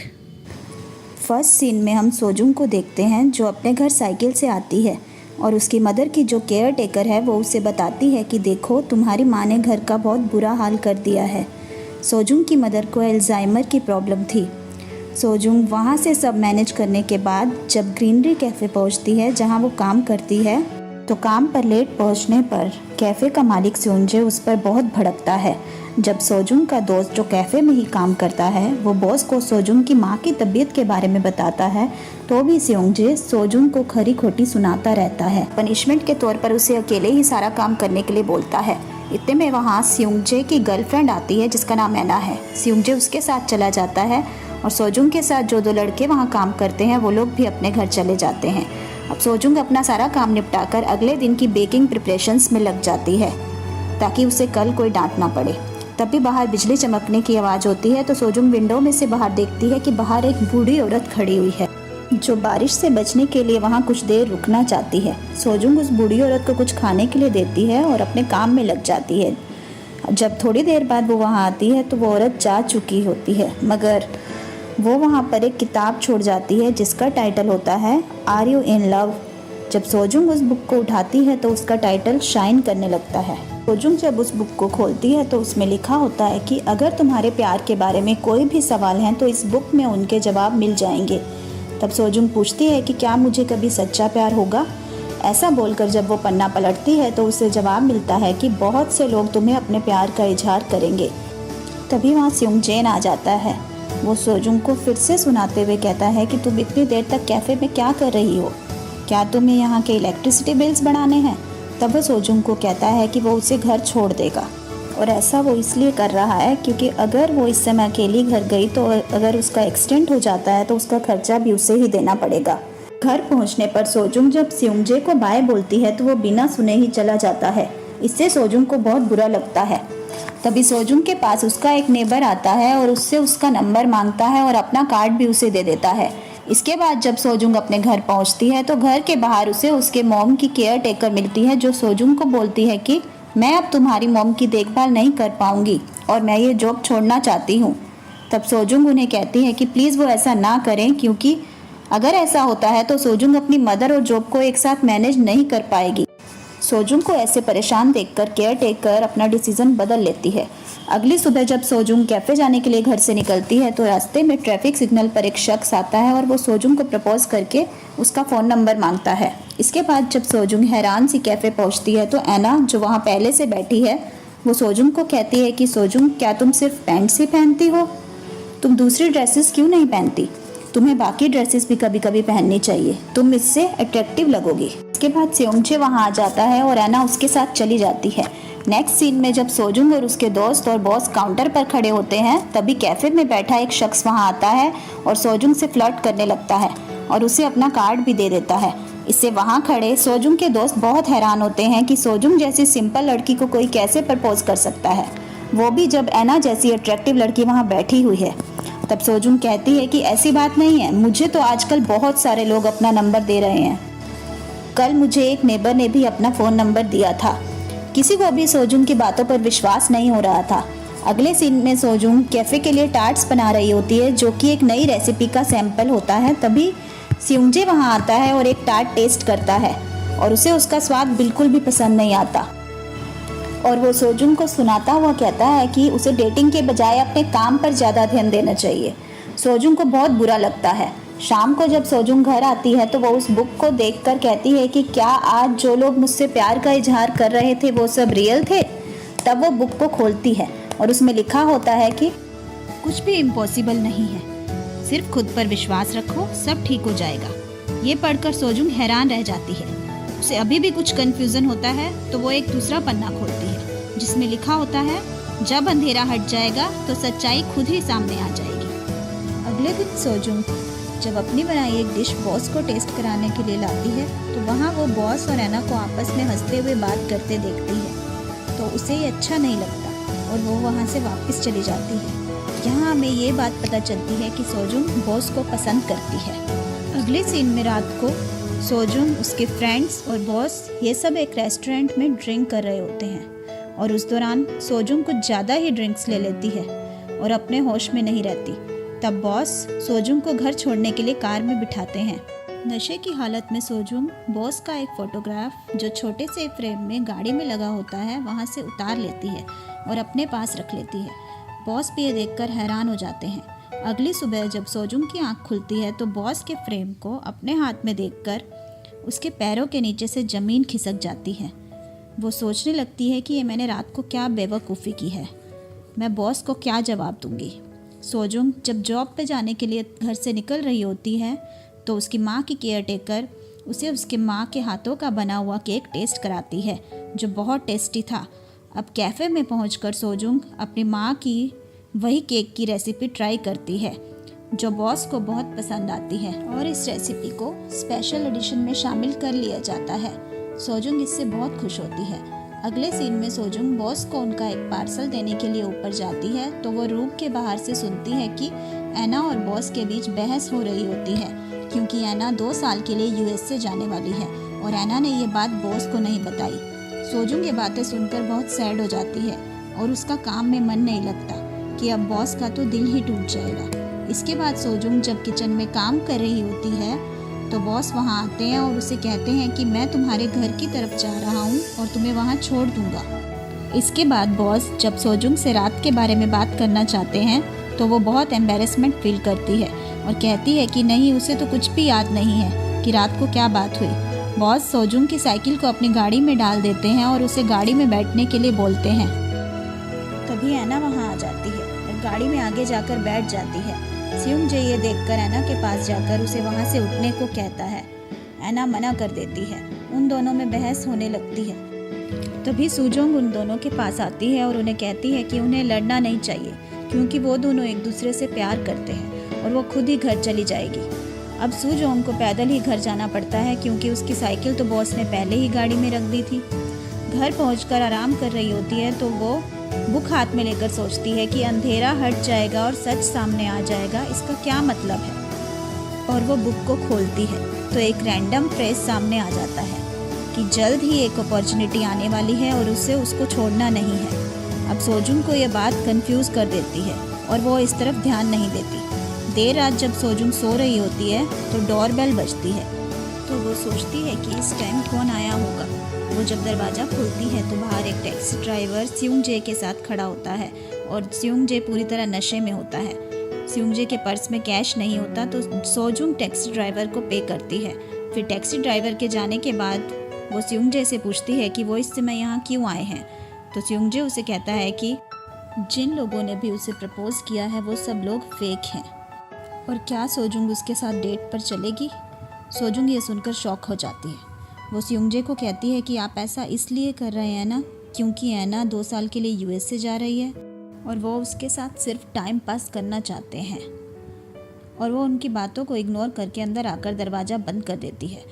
First scene में हम सोजुंग को देखते हैं जो अपने घर साइकिल से आती है और उसकी मदर की जो केयर टेकर है वो उसे बताती है कि देखो तुम्हारी माँ ने घर का बहुत बुरा हाल कर दिया है। सोजुंग की मदर को अल्जाइमर की प्रॉब्लम थी। सोजुंग वहाँ से सब मैनेज करने के बाद जब ग्रीनरी कैफ़े पहुँचती है जहाँ वो काम करती है तो काम पर लेट पहुँचने पर कैफ़े का मालिक स्योंजे उस पर बहुत भड़कता है। जब सोजुंग का दोस्त जो कैफ़े में ही काम करता है वो बॉस को सोजुंग की माँ की तबीयत के बारे में बताता है तो भी स्योंजे सोजुंग को खरी खोटी सुनाता रहता है। पनिशमेंट के तौर पर उसे अकेले ही सारा काम करने के लिए बोलता है। इतने में वहाँ स्योंजे की गर्लफ्रेंड आती है जिसका नाम एना है। स्योंजे उसके साथ चला जाता है और सोजुंग के साथ जो दो लड़के वहाँ काम करते हैं वो लोग भी अपने घर चले जाते हैं। अब सोजुंग अपना सारा काम निपटाकर अगले दिन की बेकिंग प्रिपरेशंस में लग जाती है ताकि उसे कल कोई डांट ना पड़े। तभी बाहर बिजली चमकने की आवाज़ होती है तो सोजुंग विंडो में से बाहर देखती है कि बाहर एक बूढ़ी औरत खड़ी हुई है जो बारिश से बचने के लिए वहाँ कुछ देर रुकना चाहती है। सोजुंग उस बूढ़ी औरत को कुछ खाने के लिए देती है और अपने काम में लग जाती है। जब थोड़ी देर बाद वो वहाँ आती है तो वो औरत जा चुकी होती है, मगर वो वहाँ पर एक किताब छोड़ जाती है जिसका टाइटल होता है आर यू इन लव। जब सोजुंग उस बुक को उठाती है तो उसका टाइटल शाइन करने लगता है। सोजुंग जब उस बुक को खोलती है तो उसमें लिखा होता है कि अगर तुम्हारे प्यार के बारे में कोई भी सवाल हैं तो इस बुक में उनके जवाब मिल जाएंगे। तब सोजुंग पूछती है कि क्या मुझे कभी सच्चा प्यार होगा। ऐसा बोलकर जब वो पन्ना पलटती है तो उसे जवाब मिलता है कि बहुत से लोग तुम्हें अपने प्यार का इजहार करेंगे। तभी वहाँ स्योंगजेन आ जाता है। वो सोजुंग को फिर से सुनाते हुए कहता है कि तुम इतनी देर तक कैफ़े में क्या कर रही हो, क्या तुम्हें यहाँ के इलेक्ट्रिसिटी बिल्स बढ़ाने हैं। तब वो सोजुंग को कहता है कि वो उसे घर छोड़ देगा और ऐसा वो इसलिए कर रहा है क्योंकि अगर वो इस समय अकेली घर गई तो अगर उसका एक्सीडेंट हो जाता है तो उसका खर्चा भी उसे ही देना पड़ेगा। घर पहुंचने पर सोजुंग जब स्योंगजे को बाय बोलती है तो वो बिना सुने ही चला जाता है। इससे सोजुंग को बहुत बुरा लगता है। तभी सोजुंग के पास उसका एक नेबर आता है और उससे उसका नंबर मांगता है और अपना कार्ड भी उसे दे देता है। इसके बाद जब सोजुंग अपने घर पहुंचती है तो घर के बाहर उसे उसके मॉम की केयर टेकर मिलती है जो सोजुंग को बोलती है कि मैं अब तुम्हारी मॉम की देखभाल नहीं कर पाऊंगी और मैं ये जॉब छोड़ना चाहती हूँ। तब सोजुंग उन्हें कहती है कि प्लीज़ वो ऐसा ना करें क्योंकि अगर ऐसा होता है तो सोजुंग अपनी मदर और जॉब को एक साथ मैनेज नहीं कर पाएगी। सोजुंग को ऐसे परेशान देखकर केयर टेकर अपना डिसीजन बदल लेती है। अगली सुबह जब सोजुंग कैफ़े जाने के लिए घर से निकलती है तो रास्ते में ट्रैफिक सिग्नल पर एक शख्स आता है और वो सोजुंग को प्रपोज करके उसका फ़ोन नंबर मांगता है। इसके बाद जब सोजुंग हैरान सी कैफ़े पहुंचती है तो ऐना जो वहाँ पहले से बैठी है वो सोजुंग को कहती है कि सोजुंग क्या तुम सिर्फ पैंट्स ही पहनती हो, तुम दूसरी ड्रेसेस क्यों नहीं पहनती, तुम्हें बाकी ड्रेसेस भी कभी कभी पहननी चाहिए, तुम इससे अट्रैक्टिव लगोगी। इसके बाद स्योंगजे वहाँ आ जाता है और ऐना उसके साथ चली जाती है। नेक्स्ट सीन में जब सोजुंग और उसके दोस्त और बॉस काउंटर पर खड़े होते हैं तभी कैफ़े में बैठा एक शख्स वहाँ आता है और सोजुंग से फ्लर्ट करने लगता है और उसे अपना कार्ड भी दे देता है। इससे वहाँ खड़े सोजुंग के दोस्त बहुत हैरान होते हैं कि सोजुंग जैसी सिंपल लड़की को कोई कैसे प्रपोज कर सकता है, वो भी जब ऐना जैसी अट्रैक्टिव लड़की वहाँ बैठी हुई है। तब सोजुंग कहती है कि ऐसी बात नहीं है, मुझे तो आजकल बहुत सारे लोग अपना नंबर दे रहे हैं, कल मुझे एक नेबर ने भी अपना फ़ोन नंबर दिया था। किसी को भी सोजुंग की बातों पर विश्वास नहीं हो रहा था। अगले सीन में सोजुंग कैफ़े के लिए टार्ट्स बना रही होती है जो कि एक नई रेसिपी का सैंपल होता है। तभी स्योंगजे वहाँ आता है और एक टार्ट टेस्ट करता है और उसे उसका स्वाद बिल्कुल भी पसंद नहीं आता और वो सोजुंग को सुनाता हुआ कहता है कि उसे डेटिंग के बजाय अपने काम पर ज़्यादा ध्यान देना चाहिए। सोजुंग को बहुत बुरा लगता है। शाम को जब सोजुंग घर आती है तो वो उस बुक को देखकर कहती है कि क्या आज जो लोग मुझसे प्यार का इजहार कर रहे थे वो सब रियल थे। तब वो बुक को खोलती है और उसमें लिखा होता है कि कुछ भी इम्पॉसिबल नहीं है, सिर्फ खुद पर विश्वास रखो, सब ठीक हो जाएगा। ये पढ़कर सोजुंग हैरान रह जाती है। उसे अभी भी कुछ कन्फ्यूज़न होता है तो वो एक दूसरा पन्ना खोलती है जिसमें लिखा होता है जब अंधेरा हट जाएगा तो सच्चाई खुद ही सामने आ जाएगी। अगले दिन सोजुंग जब अपनी बनाई एक डिश बॉस को टेस्ट कराने के लिए लाती है तो वहाँ वो बॉस और ऐना को आपस में हंसते हुए बात करते देखती है तो उसे ये अच्छा नहीं लगता और वो वहाँ से वापस चली जाती है। यहाँ हमें ये बात पता चलती है कि सोजुंग बॉस को पसंद करती है। अगले सीन में रात को सोजुंग, उसके फ्रेंड्स और बॉस ये सब एक रेस्टोरेंट में ड्रिंक कर रहे होते हैं और उस दौरान सोजुंग कुछ ज़्यादा ही ड्रिंक्स ले लेती है और अपने होश में नहीं रहती। तब बॉस सोजुंग को घर छोड़ने के लिए कार में बिठाते हैं। नशे की हालत में सोजुंग बॉस का एक फ़ोटोग्राफ जो छोटे से फ्रेम में गाड़ी में लगा होता है वहाँ से उतार लेती है और अपने पास रख लेती है। बॉस भी ये देखकर हैरान हो जाते हैं। अगली सुबह जब सोजुंग की आंख खुलती है तो बॉस के फ्रेम को अपने हाथ में देखकर उसके पैरों के नीचे से ज़मीन खिसक जाती है। वो सोचने लगती है कि ये मैंने रात को क्या बेवकूफ़ी की है, मैं बॉस को क्या जवाब दूंगी। सोजुंग जब जॉब पे जाने के लिए घर से निकल रही होती है तो उसकी माँ की केयर टेकर उसे उसके माँ के हाथों का बना हुआ केक टेस्ट कराती है जो बहुत टेस्टी था। अब कैफ़े में पहुंचकर सोजुंग अपनी माँ की वही केक की रेसिपी ट्राई करती है जो बॉस को बहुत पसंद आती है और इस रेसिपी को स्पेशल एडिशन में शामिल कर लिया जाता है। सोजुंग इससे बहुत खुश होती है। अगले सीन में सोजुंग बॉस को उनका एक पार्सल देने के लिए ऊपर जाती है तो वो रूम के बाहर से सुनती है कि एना और बॉस के बीच बहस हो रही होती है, क्योंकि एना 2 साल के लिए यूएस से जाने वाली है और एना ने ये बात बॉस को नहीं बताई। सोजुंग ये बातें सुनकर बहुत सैड हो जाती है और उसका काम में मन नहीं लगता कि अब बॉस का तो दिल ही टूट जाएगा। इसके बाद सोजुंग जब किचन में काम कर रही होती है तो बॉस वहाँ आते हैं और उसे कहते हैं कि मैं तुम्हारे घर की तरफ जा रहा हूँ और तुम्हें वहाँ छोड़ दूँगा। इसके बाद बॉस जब सोजुंग से रात के बारे में बात करना चाहते हैं तो वो बहुत एम्बेरसमेंट फील करती है और कहती है कि नहीं, उसे तो कुछ भी याद नहीं है कि रात को क्या बात हुई। बॉस सोजुंग की साइकिल को अपनी गाड़ी में डाल देते हैं और उसे गाड़ी में बैठने के लिए बोलते हैं। तभी एना वहाँ आ जाती है और गाड़ी में आगे जाकर बैठ जाती है। स्योंग ये देखकर एना के पास जाकर उसे वहाँ से उठने को कहता है। एना मना कर देती है। उन दोनों में बहस होने लगती है। तभी सुजोंग उन दोनों के पास आती है और उन्हें कहती है कि उन्हें लड़ना नहीं चाहिए, क्योंकि वो दोनों एक दूसरे से प्यार करते हैं और वो खुद ही घर चली जाएगी। अब सुजोंग को पैदल ही घर जाना पड़ता है, क्योंकि उसकी साइकिल तो बॉस ने पहले ही गाड़ी में रख दी थी। घर पहुंचकर आराम कर रही होती है तो वो बुक हाथ में लेकर सोचती है कि अंधेरा हट जाएगा और सच सामने आ जाएगा, इसका क्या मतलब है। और वो बुक को खोलती है तो एक रैंडम फ्रेज सामने आ जाता है कि जल्द ही एक अपॉर्चुनिटी आने वाली है और उसे उसको छोड़ना नहीं है। अब सोजुंग को ये बात कंफ्यूज कर देती है और वो इस तरफ ध्यान नहीं देती। देर रात जब सोजुंग सो रही होती है तो डोरबेल बजती है तो वो सोचती है कि इस टाइम कौन आया होगा। वो जब दरवाज़ा खोलती है तो बाहर एक टैक्सी ड्राइवर स्योंग के साथ खड़ा होता है और स्योंग पूरी तरह नशे में होता है। स्योंग के पर्स में कैश नहीं होता तो सोजुंग टैक्सी ड्राइवर को पे करती है। फिर टैक्सी ड्राइवर के जाने के बाद वो स्योंग से पूछती है कि वो इस समय यहाँ क्यों आए हैं। तो स्योंग उसे कहता है कि जिन लोगों ने भी उसे प्रपोज किया है वो सब लोग फेक हैं और क्या सोजुंग उसके साथ डेट पर चलेगी। सोजुंग ये सुनकर शॉक हो जाती है। वो स्योंग को कहती है कि आप ऐसा इसलिए कर रहे हैं ना क्योंकि एना 2 साल के लिए यूएस से जा रही है और वो उसके साथ सिर्फ टाइम पास करना चाहते हैं। और वो उनकी बातों को इग्नोर करके अंदर आकर दरवाज़ा बंद कर देती है।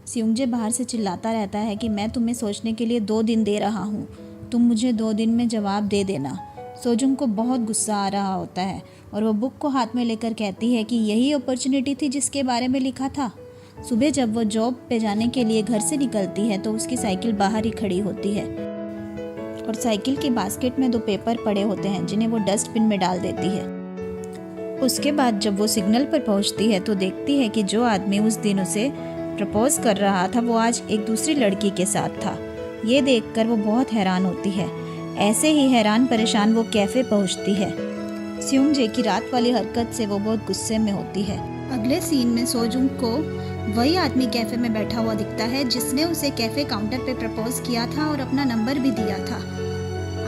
स्योंग बाहर से चिल्लाता रहता है कि मैं तुम्हें सोचने के लिए 2 दिन दे रहा हूँ, तुम मुझे 2 दिन में जवाब दे देना। सोजुंग को बहुत गुस्सा आ रहा होता है और वो बुक को हाथ में लेकर कहती है कि यही अपॉर्चुनिटी थी जिसके बारे में लिखा था। सुबह जब वो जॉब पे जाने के लिए घर से निकलती है तो उसकी साइकिल बाहर ही खड़ी होती है और साइकिल के बास्केट में 2 पेपर पड़े होते हैं जिन्हें वो डस्टबिन में डाल देती है। उसके बाद जब वो सिग्नल पर पहुंचती है तो देखती है कि जो आदमी उस दिन उसे प्रपोज कर रहा था वो आज एक दूसरी लड़की के साथ था। ये देखकर वो बहुत हैरान होती है। ऐसे ही हैरान परेशान वो कैफ़े पहुंचती है। स्योंग की रात वाली हरकत से वो बहुत गुस्से में होती है। अगले सीन में सोजुंग को वही आदमी कैफ़े में बैठा हुआ दिखता है जिसने उसे कैफ़े काउंटर पे प्रपोज किया था और अपना नंबर भी दिया था।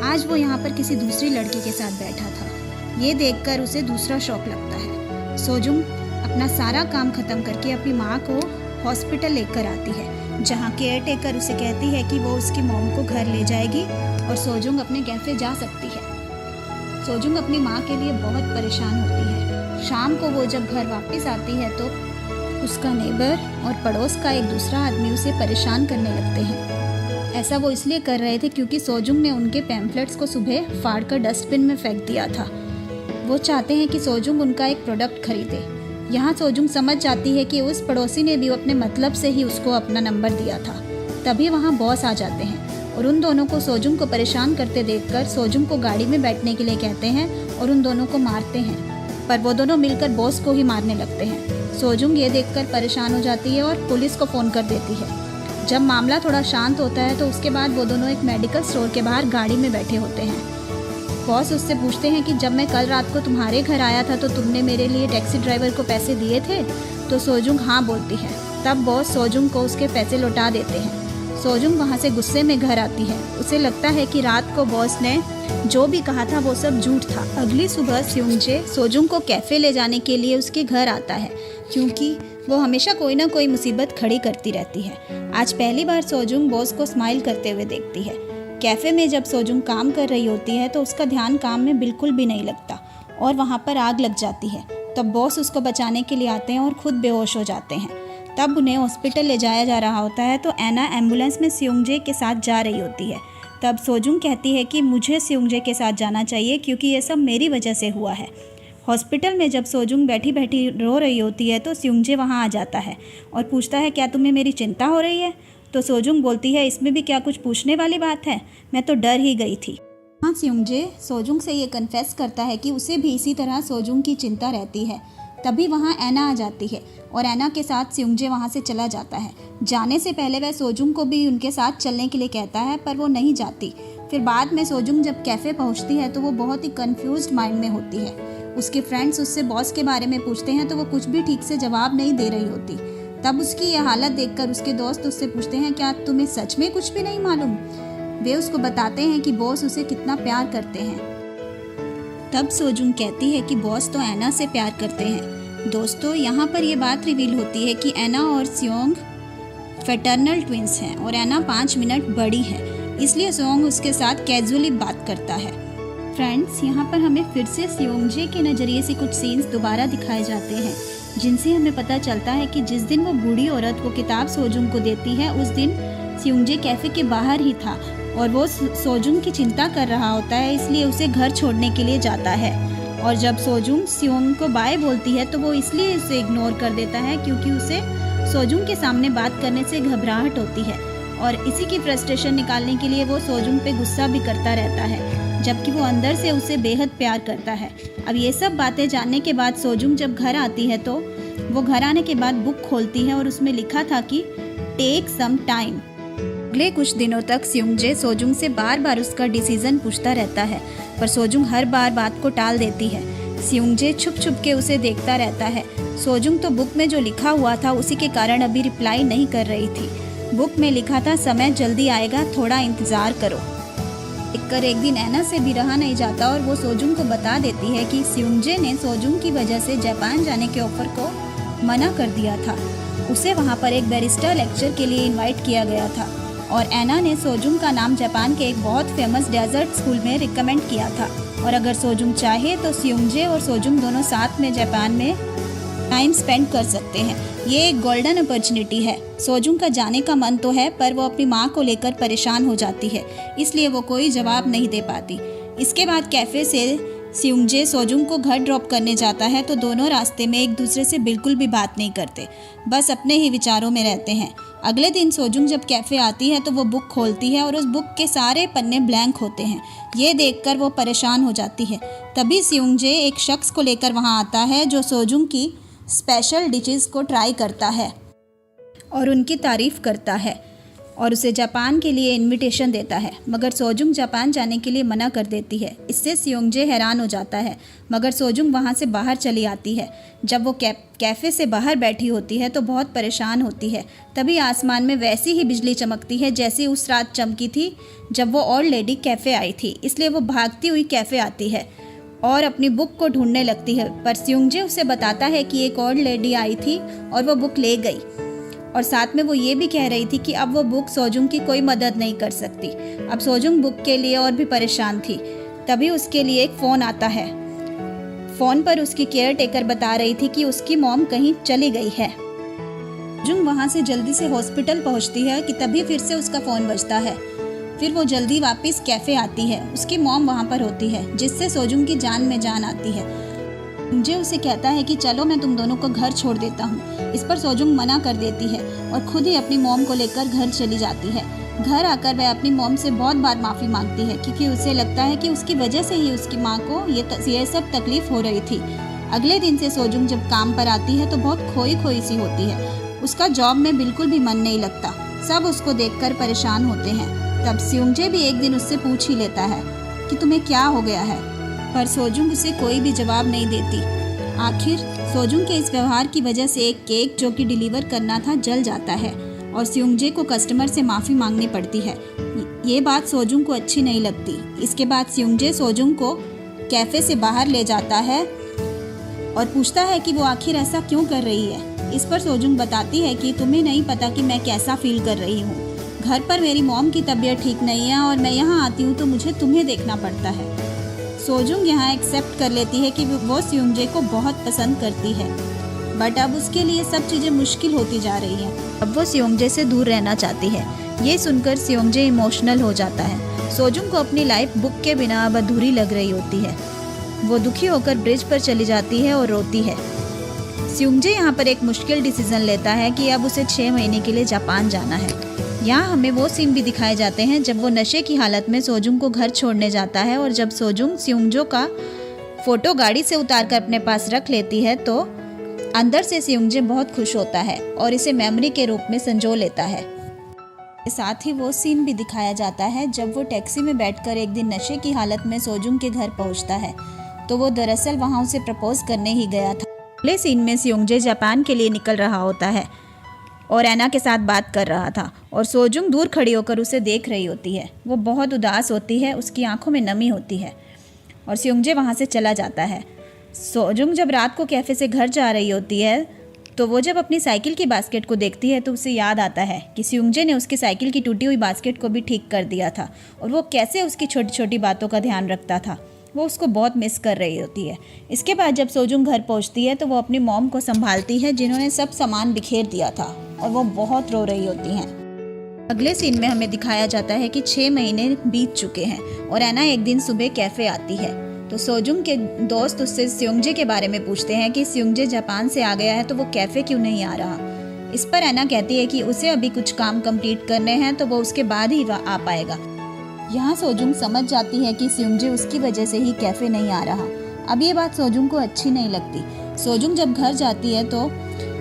आज वो यहाँ पर किसी दूसरी लड़की के साथ बैठा था। ये देखकर उसे दूसरा शौक लगता है। सोजुंग अपना सारा काम खत्म करके अपनी माँ को हॉस्पिटल लेकर आती है, जहाँ केयर टेकर उसे कहती है कि वो उसकी मॉम को घर ले जाएगी और सोजुंग अपने कैफ़े जा सकती है। सोजुंग अपनी माँ के लिए बहुत परेशान होती है। शाम को वो जब घर वापस आती है तो उसका नेबर और पड़ोस का एक दूसरा आदमी उसे परेशान करने लगते हैं। ऐसा वो इसलिए कर रहे थे क्योंकि सोजुंग ने उनके पैम्फलेट्स को सुबह फाड़कर डस्टबिन में फेंक दिया था। वो चाहते हैं कि सोजुंग उनका एक प्रोडक्ट खरीदे। यहाँ सोजुंग समझ जाती है कि उस पड़ोसी ने भी अपने मतलब से ही उसको अपना नंबर दिया था। तभी वहाँ बॉस आ जाते हैं और उन दोनों को सोजुंग को परेशान करते देखकर सोजुंग को गाड़ी में बैठने के लिए कहते हैं और उन दोनों को मारते हैं, पर वो दोनों मिलकर बॉस को ही मारने लगते हैं। सोजुंग ये देखकर परेशान हो जाती है और पुलिस को फ़ोन कर देती है। जब मामला थोड़ा शांत होता है तो उसके बाद वो दोनों एक मेडिकल स्टोर के बाहर गाड़ी में बैठे होते हैं। बॉस उससे पूछते हैं कि जब मैं कल रात को तुम्हारे घर आया था तो तुमने मेरे लिए टैक्सी ड्राइवर को पैसे दिए थे? तो सोजुंग हाँ बोलती है। तब बॉस सोजुंग को उसके पैसे लौटा देते हैं। सोजुंग वहाँ से गुस्से में घर आती है। उसे लगता है कि रात को बॉस ने जो भी कहा था वो सब झूठ था। अगली सुबह स्योंग सोजुंग को कैफ़े ले जाने के लिए उसके घर आता है, क्योंकि वो हमेशा कोई ना कोई मुसीबत खड़ी करती रहती है। आज पहली बार सोजुंग बॉस को स्माइल करते हुए देखती है। कैफ़े में जब सोजुंग काम कर रही होती है तो उसका ध्यान काम में बिल्कुल भी नहीं लगता और वहाँ पर आग लग जाती है। तब बॉस उसको बचाने के लिए आते हैं और खुद बेहोश हो जाते हैं। तब उन्हें हॉस्पिटल ले जाया जा रहा होता है तो एना एम्बुलेंस में स्योंगजे के साथ जा रही होती है। तब सोजुंग कहती है कि मुझे स्योंगजे के साथ जाना चाहिए क्योंकि ये सब मेरी वजह से हुआ है। हॉस्पिटल में जब सोजुंग बैठी बैठी रो रही होती है तो स्योंगजे वहाँ आ जाता है और पूछता है क्या तुम्हें मेरी चिंता हो रही है। तो सोजुंग बोलती है इसमें भी क्या कुछ पूछने वाली बात है, मैं तो डर ही गई थी। हाँ, स्योंगजे सोजुंग से ये कन्फेस करता है कि उसे भी इसी तरह सोजुंग की चिंता रहती है। तभी वहाँ एना आ जाती है और एना के साथ स्योंगजे वहाँ से चला जाता है। जाने से पहले वह सोजुंग को भी उनके साथ चलने के लिए कहता है पर वो नहीं जाती। फिर बाद में सोजुंग जब कैफ़े पहुँचती है तो वो बहुत ही कन्फ्यूज्ड माइंड में होती है। उसके फ्रेंड्स उससे बॉस के बारे में पूछते हैं तो वो कुछ भी ठीक से जवाब नहीं दे रही होती। तब उसकी यह हालत देखकर उसके दोस्त उससे पूछते हैं क्या तुम्हें सच में कुछ भी नहीं मालूम। वे उसको बताते हैं कि बॉस उसे कितना प्यार करते हैं। तब सोजुंग कहती है कि बॉस तो एना से प्यार करते हैं। दोस्तों, यहाँ पर यह बात रिवील होती है कि एना और स्योंग फ्रेटर्नल ट्विंस हैं और एना 5 मिनट बड़ी है, इसलिए स्योंग उसके साथ कैजुअली बात करता है। फ्रेंड्स, यहाँ पर हमें फिर से स्योंगजे के नज़रिए से कुछ सीन्स दोबारा दिखाए जाते हैं जिनसे हमें पता चलता है कि जिस दिन वो बूढ़ी औरत को किताब सोजुंग को देती है उस दिन स्योंगजे कैफ़े के बाहर ही था और वो सोजुंग की चिंता कर रहा होता है, इसलिए उसे घर छोड़ने के लिए जाता है। और जब सोजुंग स्योंग को बाय बोलती है तो वो इसलिए उसे इग्नोर कर देता है क्योंकि उसे सोजुंग के सामने बात करने से घबराहट होती है और इसी की फ्रस्ट्रेशन निकालने के लिए वो सोजुंग पे गुस्सा भी करता रहता है, जबकि वो अंदर से उसे बेहद प्यार करता है। अब ये सब बातें जानने के बाद सोजुंग जब घर आती है तो वो घर आने के बाद बुक खोलती है और उसमें लिखा था कि टेक सम टाइम। अगले कुछ दिनों तक स्योंगजे सोजुंग से बार बार उसका डिसीजन पूछता रहता है पर सोजुंग हर बार बात को टाल देती है। स्योंगजे छुप छुप के उसे देखता रहता है। सोजुंग तो बुक में जो लिखा हुआ था उसी के कारण अभी रिप्लाई नहीं कर रही थी। बुक में लिखा था समय जल्दी आएगा, थोड़ा इंतज़ार करो। एक दिन एना से भी रहा नहीं जाता और वो सोजुंग को बता देती है कि स्योंगजे ने सोजुंग की वजह से जापान जाने के ऑफर को मना कर दिया था। उसे वहाँ पर एक बैरिस्टर लेक्चर के लिए इनवाइट किया गया था और एना ने सोजुंग का नाम जापान के एक बहुत फेमस डेजर्ट स्कूल में रिकमेंड किया था और अगर सोजुंग चाहे तो स्योंगजे और सोजुंग दोनों साथ में जापान में टाइम स्पेंड कर सकते हैं। ये एक गोल्डन अपॉर्चुनिटी है। सोजुंग का जाने का मन तो है पर वो अपनी माँ को लेकर परेशान हो जाती है, इसलिए वो कोई जवाब नहीं दे पाती। इसके बाद कैफ़े से स्योंगजे सोजुंग को घर ड्रॉप करने जाता है तो दोनों रास्ते में एक दूसरे से बिल्कुल भी बात नहीं करते, बस अपने ही विचारों में रहते हैं। अगले दिन सोजुंग जब कैफ़े आती है तो वो बुक खोलती है और उस बुक के सारे पन्ने ब्लैंक होते हैं। ये देखकर वो परेशान हो जाती है। तभी स्योंगजे एक शख्स को लेकर वहाँ आता है जो सोजुंग की स्पेशल डिशेस को ट्राई करता है और उनकी तारीफ़ करता है और उसे जापान के लिए इनविटेशन देता है, मगर सोजुंग जापान जाने के लिए मना कर देती है। इससे स्योंगजे हैरान हो जाता है, मगर सोजुंग वहाँ से बाहर चली आती है। जब वो कैफ़े से बाहर बैठी होती है तो बहुत परेशान होती है। तभी आसमान में वैसी ही बिजली चमकती है जैसी उस रात चमकी थी जब वो ओल्ड लेडी कैफ़े आई थी, इसलिए वो भागती हुई कैफ़े आती है और अपनी बुक को ढूंढने लगती है। पर स्योंगजे उसे बताता है कि एक ओल्ड लेडी आई थी और वो बुक ले गई और साथ में वो ये भी कह रही थी कि अब वो बुक सोजुंग की कोई मदद नहीं कर सकती। अब सोजुंग बुक के लिए और भी परेशान थी। तभी उसके लिए एक फ़ोन आता है। फ़ोन पर उसकी केयर टेकर बता रही थी कि उसकी मॉम कहीं चली गई है। सोजुंग वहाँ से जल्दी से हॉस्पिटल पहुँचती है कि तभी फिर से उसका फ़ोन बजता है। फिर वो जल्दी वापस कैफ़े आती है। उसकी मॉम वहाँ पर होती है जिससे सोजुंग की जान में जान आती है। मुझे उसे कहता है कि चलो मैं तुम दोनों को घर छोड़ देता हूँ। इस पर सोजुंग मना कर देती है और खुद ही अपनी मॉम को लेकर घर चली जाती है। घर आकर वह अपनी मॉम से बहुत बार माफ़ी मांगती है क्योंकि उसे लगता है कि उसकी वजह से ही उसकी माँ को ये सब तकलीफ़ हो रही थी। अगले दिन से सोजुंग जब काम पर आती है तो बहुत खोई खोई सी होती है। उसका जॉब में बिल्कुल भी मन नहीं लगता। सब उसको देखकर परेशान होते हैं। तब स्योंगजे भी एक दिन उससे पूछ ही लेता है कि तुम्हें क्या हो गया है, पर सोजुंग उसे कोई भी जवाब नहीं देती। आखिर सोजुंग के इस व्यवहार की वजह से एक केक जो कि डिलीवर करना था जल जाता है और स्योंगजे को कस्टमर से माफ़ी मांगनी पड़ती है। ये बात सोजुंग को अच्छी नहीं लगती। इसके बाद स्योंगजे सोजुंग को कैफ़े से बाहर ले जाता है और पूछता है कि वो आखिर ऐसा क्यों कर रही है। इस पर सोजुंग बताती है कि तुम्हें नहीं पता कि मैं कैसा फील कर रही हूँ। घर पर मेरी मॉम की तबीयत ठीक नहीं है और मैं यहाँ आती हूँ तो मुझे तुम्हें देखना पड़ता है। सोजुंग यहाँ एक्सेप्ट कर लेती है कि वो स्योंगजे को बहुत पसंद करती है, बट अब उसके लिए सब चीज़ें मुश्किल होती जा रही हैं। अब वो स्योंगजे से दूर रहना चाहती है। ये सुनकर स्योंगजे इमोशनल हो जाता है। सोजुंग को अपनी लाइफ बुक के बिना अब अधूरी लग रही होती है। वो दुखी होकर ब्रिज पर चली जाती है और रोती है। स्योंगजे यहाँ पर एक मुश्किल डिसीजन लेता है कि अब उसे 6 महीने के लिए जापान जाना है। यहाँ हमें वो सीन भी दिखाए जाते हैं जब वो नशे की हालत में सोजुंग को घर छोड़ने जाता है, और जब सोजुंग स्योंगजो का फोटो गाड़ी से उतार कर अपने पास रख लेती है तो अंदर से स्योंगजे बहुत खुश होता है और इसे मेमोरी के रूप में संजो लेता है। साथ ही वो सीन भी दिखाया जाता है जब वो टैक्सी में बैठकर एक दिन नशे की हालत में सोजुंग के घर पहुंचता है, तो वो दरअसल वहां उसे प्रपोज करने ही गया था। अगले सीन में स्योंगजे जापान के लिए निकल रहा होता है और ऐना के साथ बात कर रहा था, और सोजुंग दूर खड़ी होकर उसे देख रही होती है। वो बहुत उदास होती है, उसकी आंखों में नमी होती है, और स्योंगजे वहाँ से चला जाता है। सोजुंग जब रात को कैफ़े से घर जा रही होती है तो वो जब अपनी साइकिल की बास्केट को देखती है तो उसे याद आता है कि स्योंगजे ने उसकी साइकिल की टूटी हुई बास्केट को भी ठीक कर दिया था, और वो कैसे उसकी छोटी छोटी बातों का ध्यान रखता था। वो उसको बहुत मिस कर रही होती है। इसके बाद जब सोजुंग घर पहुंचती है तो वो अपनी मॉम को संभालती है जिन्होंने सब सामान बिखेर दिया था, और वो बहुत रो रही होती हैं। अगले सीन में हमें दिखाया जाता है कि 6 महीने बीत चुके हैं और ऐना एक दिन सुबह कैफ़े आती है, तो सोजुंग के दोस्त उससे स्योंगजे के बारे में पूछते हैं कि स्योंगजे जापान से आ गया है तो वो कैफ़े क्यों नहीं आ रहा। इस पर ऐना कहती है कि उसे अभी कुछ काम कंप्लीट करने हैं तो वो उसके बाद ही आ पाएगा। यहाँ सोजुंग समझ जाती है कि स्योंगजे उसकी वजह से ही कैफ़े नहीं आ रहा। अब ये बात सोजुंग को अच्छी नहीं लगती। सोजुंग जब घर जाती है तो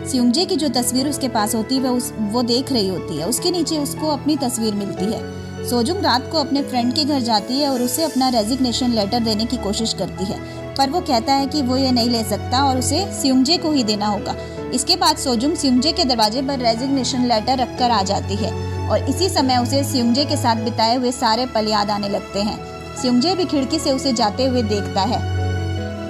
स्योंगजे की जो तस्वीर उसके पास होती है वो देख रही होती है। उसके नीचे उसको अपनी तस्वीर मिलती है। सोजुंग रात को अपने फ्रेंड के घर जाती है और उसे अपना रेजिग्नेशन लेटर देने की कोशिश करती है, पर वो कहता है कि वो ये नहीं ले सकता और उसे स्योंगजे को ही देना होगा। इसके बाद सोजुंग स्योंगजे के दरवाजे पर रेजिग्नेशन लेटर रखकर आ जाती है, और इसी समय उसे स्योंगजे के साथ बिताए हुए सारे पल याद आने लगते हैं। स्योंगजे भी खिड़की से उसे जाते हुए देखता है।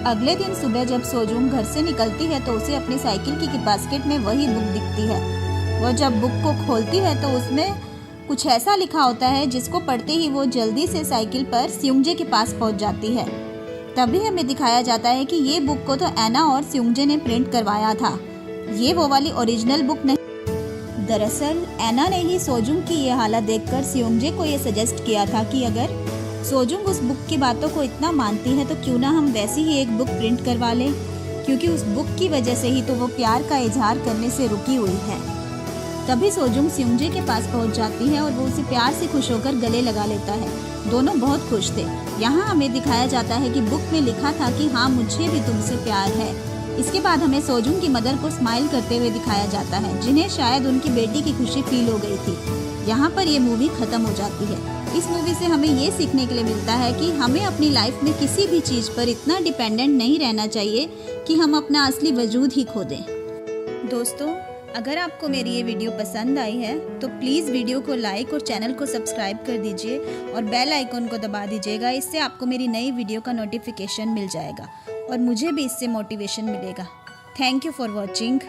अगले दिन सुबह जब सोजुंग घर से निकलती है तो उसे अपनी साइकिल की बास्केट में वही बुक दिखती है। वह जब बुक को खोलती है तो उसमें कुछ ऐसा लिखा होता है जिसको पढ़ते ही वो जल्दी से साइकिल पर स्योंगजे के पास पहुंच जाती है। तभी हमें दिखाया जाता है कि ये बुक को तो ऐना और स्योंगजे ने प्रिंट करवाया था, ये वो वाली ओरिजिनल बुक नहीं। दरअसल ऐना ने ही सोजुंग की ये हालत देखकर स्योंगजे को ये सजेस्ट किया था कि अगर सोजुंग उस बुक की बातों को इतना मानती है तो क्यों ना हम वैसी ही एक बुक प्रिंट करवा लें, क्योंकि उस बुक की वजह से ही तो वो प्यार का इजहार करने से रुकी हुई है। तभी सोजुंग स्योंगजे के पास पहुंच जाती है और वो उसे प्यार से खुश होकर गले लगा लेता है। दोनों बहुत खुश थे। यहाँ हमें दिखाया जाता है कि बुक में लिखा था कि हाँ, मुझे भी तुमसे प्यार है। इसके बाद हमें सोजुंग की मदर को स्माइल करते हुए दिखाया जाता है, जिन्हें शायद उनकी बेटी की खुशी फील हो गई थी। यहाँ पर ये मूवी खत्म हो जाती है। इस मूवी से हमें ये सीखने के लिए मिलता है कि हमें अपनी लाइफ में किसी भी चीज़ पर इतना डिपेंडेंट नहीं रहना चाहिए कि हम अपना असली वजूद ही खो दें। दोस्तों, अगर आपको मेरी ये वीडियो पसंद आई है तो प्लीज़ वीडियो को लाइक और चैनल को सब्सक्राइब कर दीजिए और बेल आइकन को दबा दीजिएगा। इससे आपको मेरी नई वीडियो का नोटिफिकेशन मिल जाएगा और मुझे भी इससे मोटिवेशन मिलेगा। Thank you for watching.